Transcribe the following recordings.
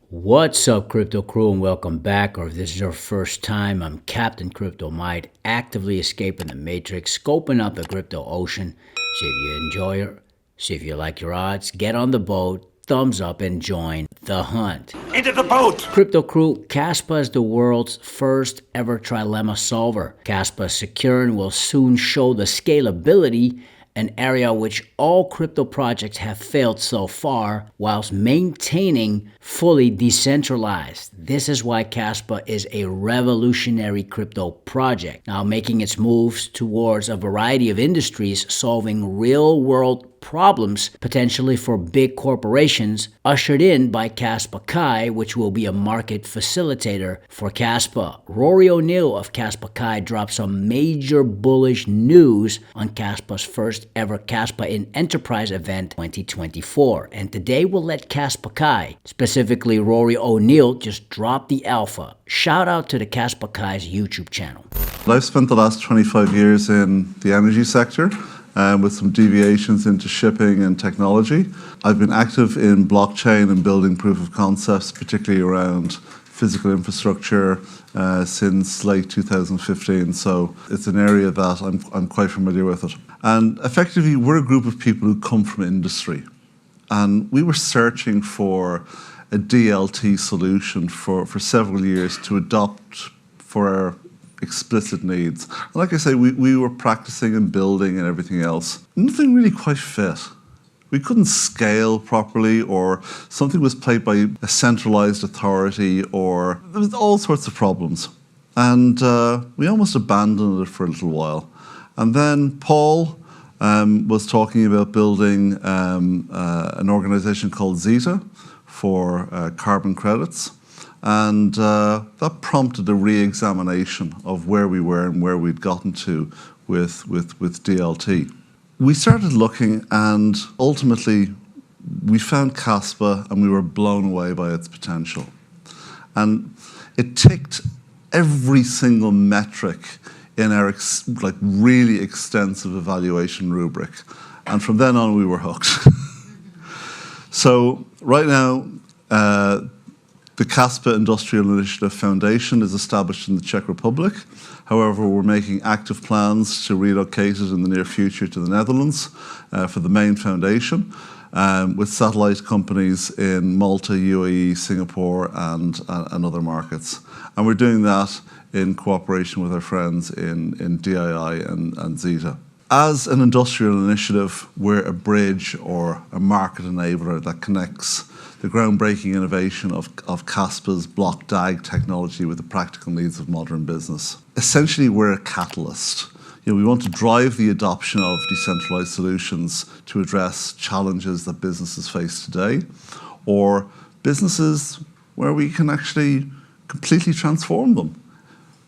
What's up, Crypto Crew, and welcome back. Or if this is your first time, I'm Captain Crypto Might, actively escaping the matrix, scoping out the crypto ocean. See if you enjoy it, see if you like your odds, get on the boat, thumbs up, and join the hunt. Into the boat! Crypto Crew, Kaspa is the world's first ever trilemma solver. Kaspa is secure and will soon show the scalability, an area which all crypto projects have failed so far, whilst maintaining fully decentralized. This is why Kaspa is a revolutionary crypto project, now making its moves towards a variety of industries, solving real-world problems potentially for big corporations, ushered in by Kaspa Kii, which will be a market facilitator for Kaspa. Rory O'Neill of Kaspa Kii dropped some major bullish news on Kaspa's first ever Kaspa in Enterprise event 2024. And today we'll let Kaspa Kii, specifically Rory O'Neill, just drop the alpha. Shout out to the Kaspa Kii's YouTube channel. I've spent the last 25 years in the energy sector, with some deviations into shipping and technology. I've been active in blockchain and building proof of concepts, particularly around physical infrastructure, since late 2015. So it's an area that I'm quite familiar with it. And effectively, we're a group of people who come from industry. And we were searching for a DLT solution for several years to adopt for our explicit needs. And like I say, we were practicing and building and everything else. Nothing really quite fit. We couldn't scale properly, or something was played by a centralized authority, or there was all sorts of problems. And we almost abandoned it for a little while. And then Paul was talking about building an organization called ZET-EX for carbon credits. And that prompted a re-examination of where we were and where we'd gotten to with DLT. We started looking, and ultimately we found Kaspa, and we were blown away by its potential. And it ticked every single metric in our really extensive evaluation rubric. And from then on, we were hooked. So right now, the Kaspa Industrial Initiative Foundation is established in the Czech Republic. However, we're making active plans to relocate it in the near future to the Netherlands for the main foundation, with satellite companies in Malta, UAE, Singapore, and other markets. And we're doing that in cooperation with our friends in DII and ZET-EX. As an industrial initiative, we're a bridge or a market enabler that connects the groundbreaking innovation of Kaspa's block DAG technology with the practical needs of modern business. Essentially, we're a catalyst. We want to drive the adoption of decentralized solutions to address challenges that businesses face today, or businesses where we can actually completely transform them.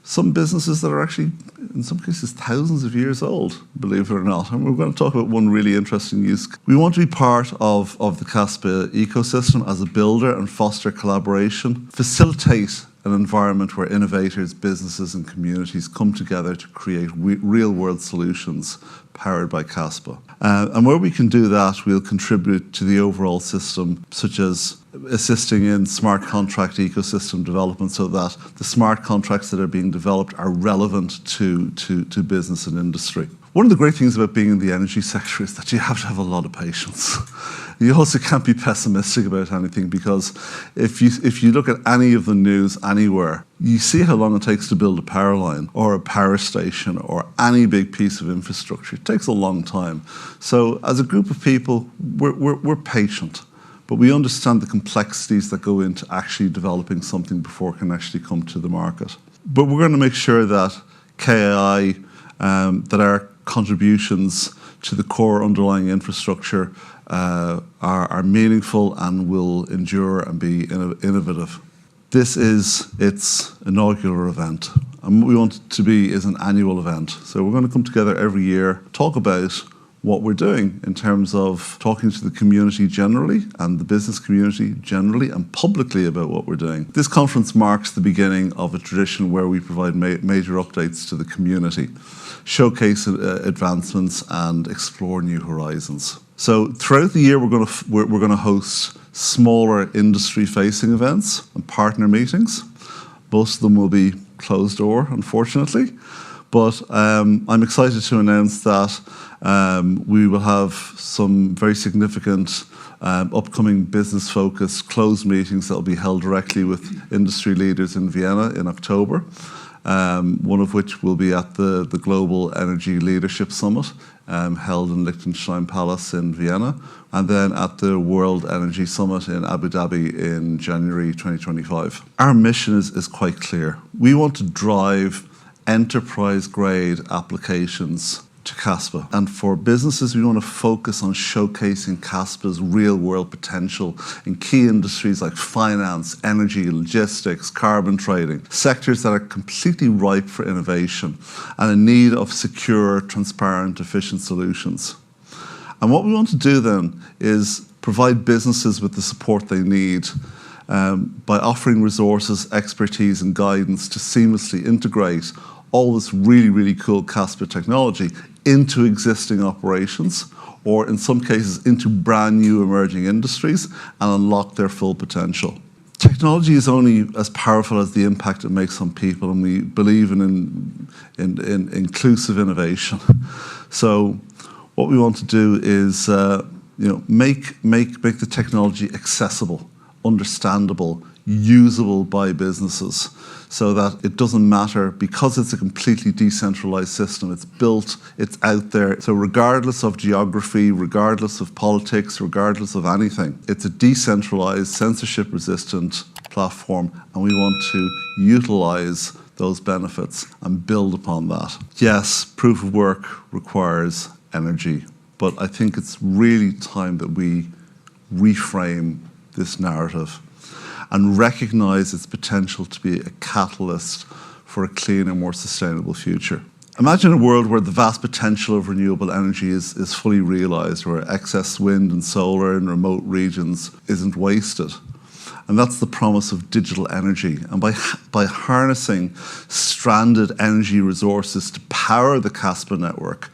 Some businesses that are actually, in some cases, thousands of years old, believe it or not. And we're going to talk about one really interesting use. We want to be part of the Kaspa ecosystem as a builder and foster collaboration, facilitate an environment where innovators, businesses, and communities come together to create real-world solutions powered by Kaspa. And where we can do that, we'll contribute to the overall system, such as assisting in smart contract ecosystem development, so that the smart contracts that are being developed are relevant to business and industry. One of the great things about being in the energy sector is that you have to have a lot of patience. You also can't be pessimistic about anything, because if you look at any of the news anywhere, you see how long it takes to build a power line or a power station or any big piece of infrastructure. It takes a long time. So as a group of people, we're patient, but we understand the complexities that go into actually developing something before it can actually come to the market. But we're going to make sure that KAI, that our contributions to the core underlying infrastructure are meaningful and will endure and be innovative. This is its inaugural event, and what we want it to be is an annual event. So we're going to come together every year, talk about what we're doing in terms of talking to the community generally and the business community generally and publicly about what we're doing. This conference marks the beginning of a tradition where we provide major updates to the community, showcase advancements, and explore new horizons. So throughout the year, we're going to host smaller industry-facing events and partner meetings. Most of them will be closed door, unfortunately. But I'm excited to announce that we will have some very significant upcoming business-focused closed meetings that will be held directly with industry leaders in Vienna in October. One of which will be at the Global Energy Leadership Summit, held in Liechtenstein Palace in Vienna, and then at the World Energy Summit in Abu Dhabi in January 2025. Our mission is quite clear. We want to drive enterprise-grade applications to Kaspa. And for businesses, we want to focus on showcasing Kaspa's real-world potential in key industries like finance, energy, logistics, carbon trading, sectors that are completely ripe for innovation and in need of secure, transparent, efficient solutions. And what we want to do then is provide businesses with the support they need by offering resources, expertise, and guidance to seamlessly integrate all this really, really cool Kaspa technology into existing operations, or in some cases into brand new emerging industries, and unlock their full potential. Technology is only as powerful as the impact it makes on people, and we believe in inclusive innovation. So what we want to do is make the technology accessible, understandable, usable by businesses, so that it doesn't matter, because it's a completely decentralized system. It's built, it's out there. So regardless of geography, regardless of politics, regardless of anything, it's a decentralized, censorship-resistant platform, and we want to utilize those benefits and build upon that. Yes, proof of work requires energy, but I think it's really time that we reframe this narrative and recognize its potential to be a catalyst for a cleaner, more sustainable future. Imagine a world where the vast potential of renewable energy is fully realized, where excess wind and solar in remote regions isn't wasted. And that's the promise of digital energy. And by harnessing stranded energy resources to power the Kaspa network,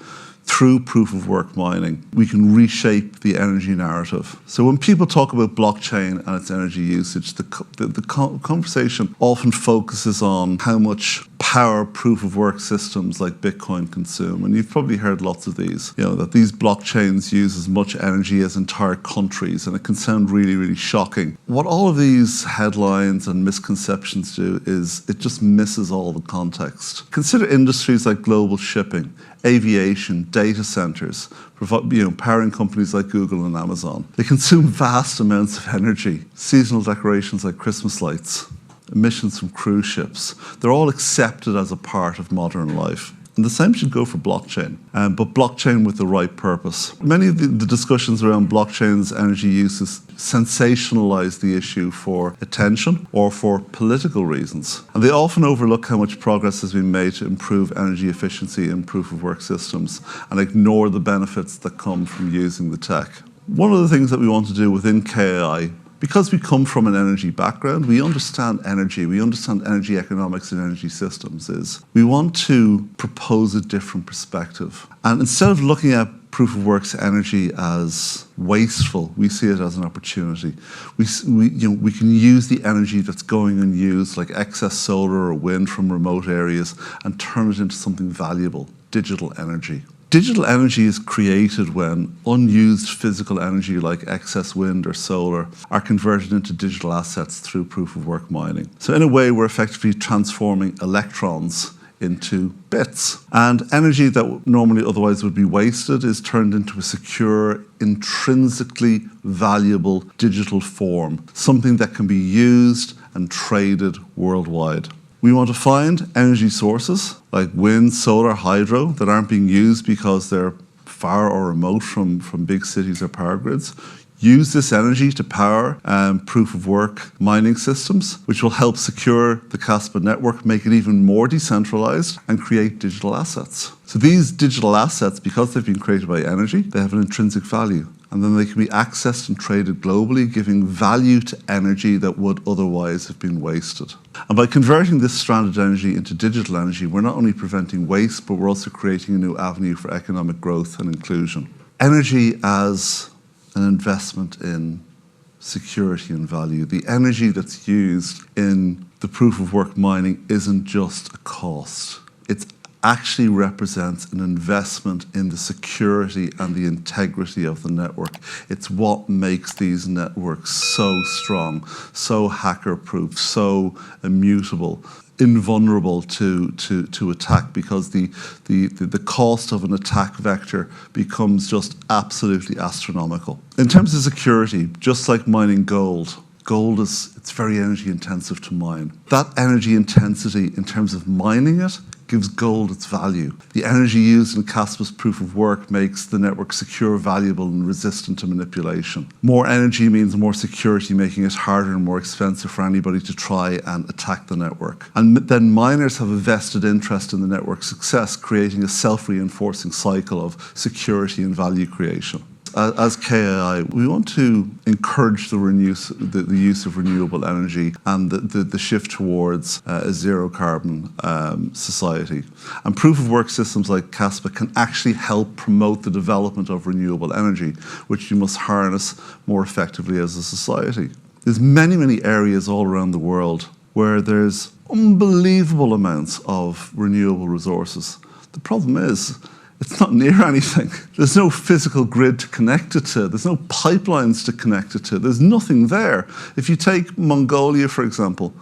through proof-of-work mining, we can reshape the energy narrative. So when people talk about blockchain and its energy usage, the conversation often focuses on how much power proof-of-work systems like Bitcoin consume. And you've probably heard lots of these, that these blockchains use as much energy as entire countries, and it can sound really, really shocking. What all of these headlines and misconceptions do is it just misses all the context. Consider industries like global shipping, aviation, data centers, powering companies like Google and Amazon. They consume vast amounts of energy. Seasonal decorations like Christmas lights, emissions from cruise ships, they're all accepted as a part of modern life. And the same should go for blockchain, but blockchain with the right purpose. Many of the discussions around blockchain's energy uses sensationalize the issue for attention or for political reasons. And they often overlook how much progress has been made to improve energy efficiency in proof-of-work systems and ignore the benefits that come from using the tech. One of the things that we want to do within KAI, because we come from an energy background, we understand energy economics and energy systems, is we want to propose a different perspective. And instead of looking at proof-of-work's energy as wasteful, we see it as an opportunity. We can use the energy that's going unused, like excess solar or wind from remote areas, and turn it into something valuable, digital energy. Digital energy is created when unused physical energy like excess wind or solar are converted into digital assets through proof-of-work mining. So in a way, we're effectively transforming electrons into bits. And energy that normally otherwise would be wasted is turned into a secure, intrinsically valuable digital form, something that can be used and traded worldwide. We want to find energy sources like wind, solar, hydro that aren't being used because they're far or remote from big cities or power grids. Use this energy to power proof-of-work mining systems, which will help secure the Kaspa network, make it even more decentralized, and create digital assets. So these digital assets, because they've been created by energy, they have an intrinsic value. And then they can be accessed and traded globally, giving value to energy that would otherwise have been wasted. And by converting this stranded energy into digital energy, we're not only preventing waste, but we're also creating a new avenue for economic growth and inclusion. energy as an investment in security and value. The energy that's used in the proof of work mining isn't just a cost. It actually represents an investment in the security and the integrity of the network. It's what makes these networks so strong, so hacker-proof, so immutable, invulnerable to attack, because the cost of an attack vector becomes just absolutely astronomical. In terms of security, just like mining gold, it's very energy intensive to mine. That energy intensity in terms of mining it gives gold its value. The energy used in Kaspa's proof of work makes the network secure, valuable, and resistant to manipulation. More energy means more security, making it harder and more expensive for anybody to try and attack the network. And then miners have a vested interest in the network's success, creating a self-reinforcing cycle of security and value creation. As KAI, we want to encourage the use of renewable energy and the shift towards a zero-carbon society. And proof-of-work systems like Kaspa can actually help promote the development of renewable energy, which you must harness more effectively as a society. There's many, many areas all around the world where there's unbelievable amounts of renewable resources. The problem is, it's not near anything. There's no physical grid to connect it to. There's no pipelines to connect it to. There's nothing there. If you take Mongolia, for example,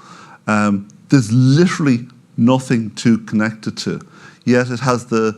there's literally nothing to connect it to. Yet it has the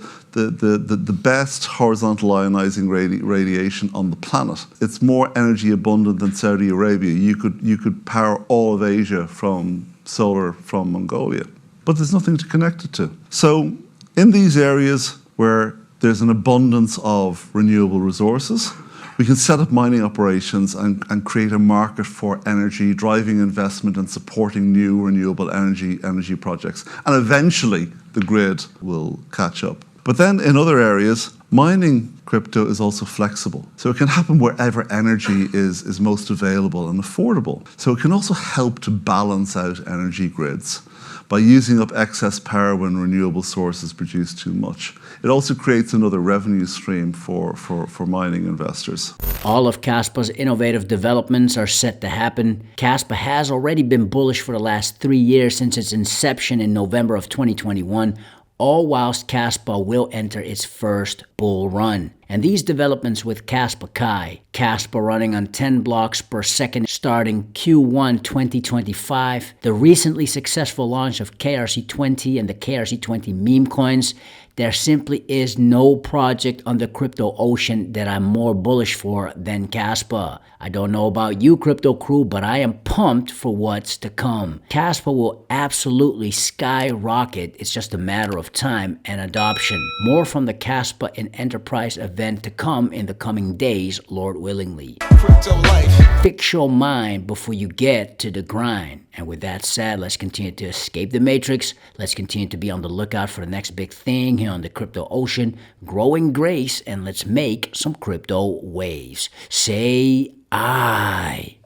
best horizontal ionizing radiation on the planet. It's more energy abundant than Saudi Arabia. You could power all of Asia from solar from Mongolia. But there's nothing to connect it to. So in these areas where there's an abundance of renewable resources, we can set up mining operations and create a market for energy, driving investment and supporting new renewable energy projects. And eventually, the grid will catch up. But then in other areas, mining crypto is also flexible. So it can happen wherever energy is most available and affordable. So it can also help to balance out energy grids by using up excess power when renewable sources produce too much. It also creates another revenue stream for mining investors. All of Kaspa's innovative developments are set to happen. Kaspa has already been bullish for the last 3 years since its inception in November of 2021, all whilst Kaspa will enter its first bull run. And these developments with Kaspa Kii, Kaspa running on 10 blocks per second starting Q1 2025, the recently successful launch of KRC20 and the KRC20 meme coins, there simply is no project on the crypto ocean that I'm more bullish for than Kaspa. I don't know about you, crypto crew, but I am pumped for what's to come. Kaspa will absolutely skyrocket. It's just a matter of time and adoption. More from the Kaspa in Enterprise event to come in the coming days, Lord willingly. Crypto life. Fix your mind before you get to the grind. And with that said, let's continue to escape the matrix. Let's continue to be on the lookout for the next big thing here on the crypto ocean, growing grace, and let's make some crypto waves. Say I.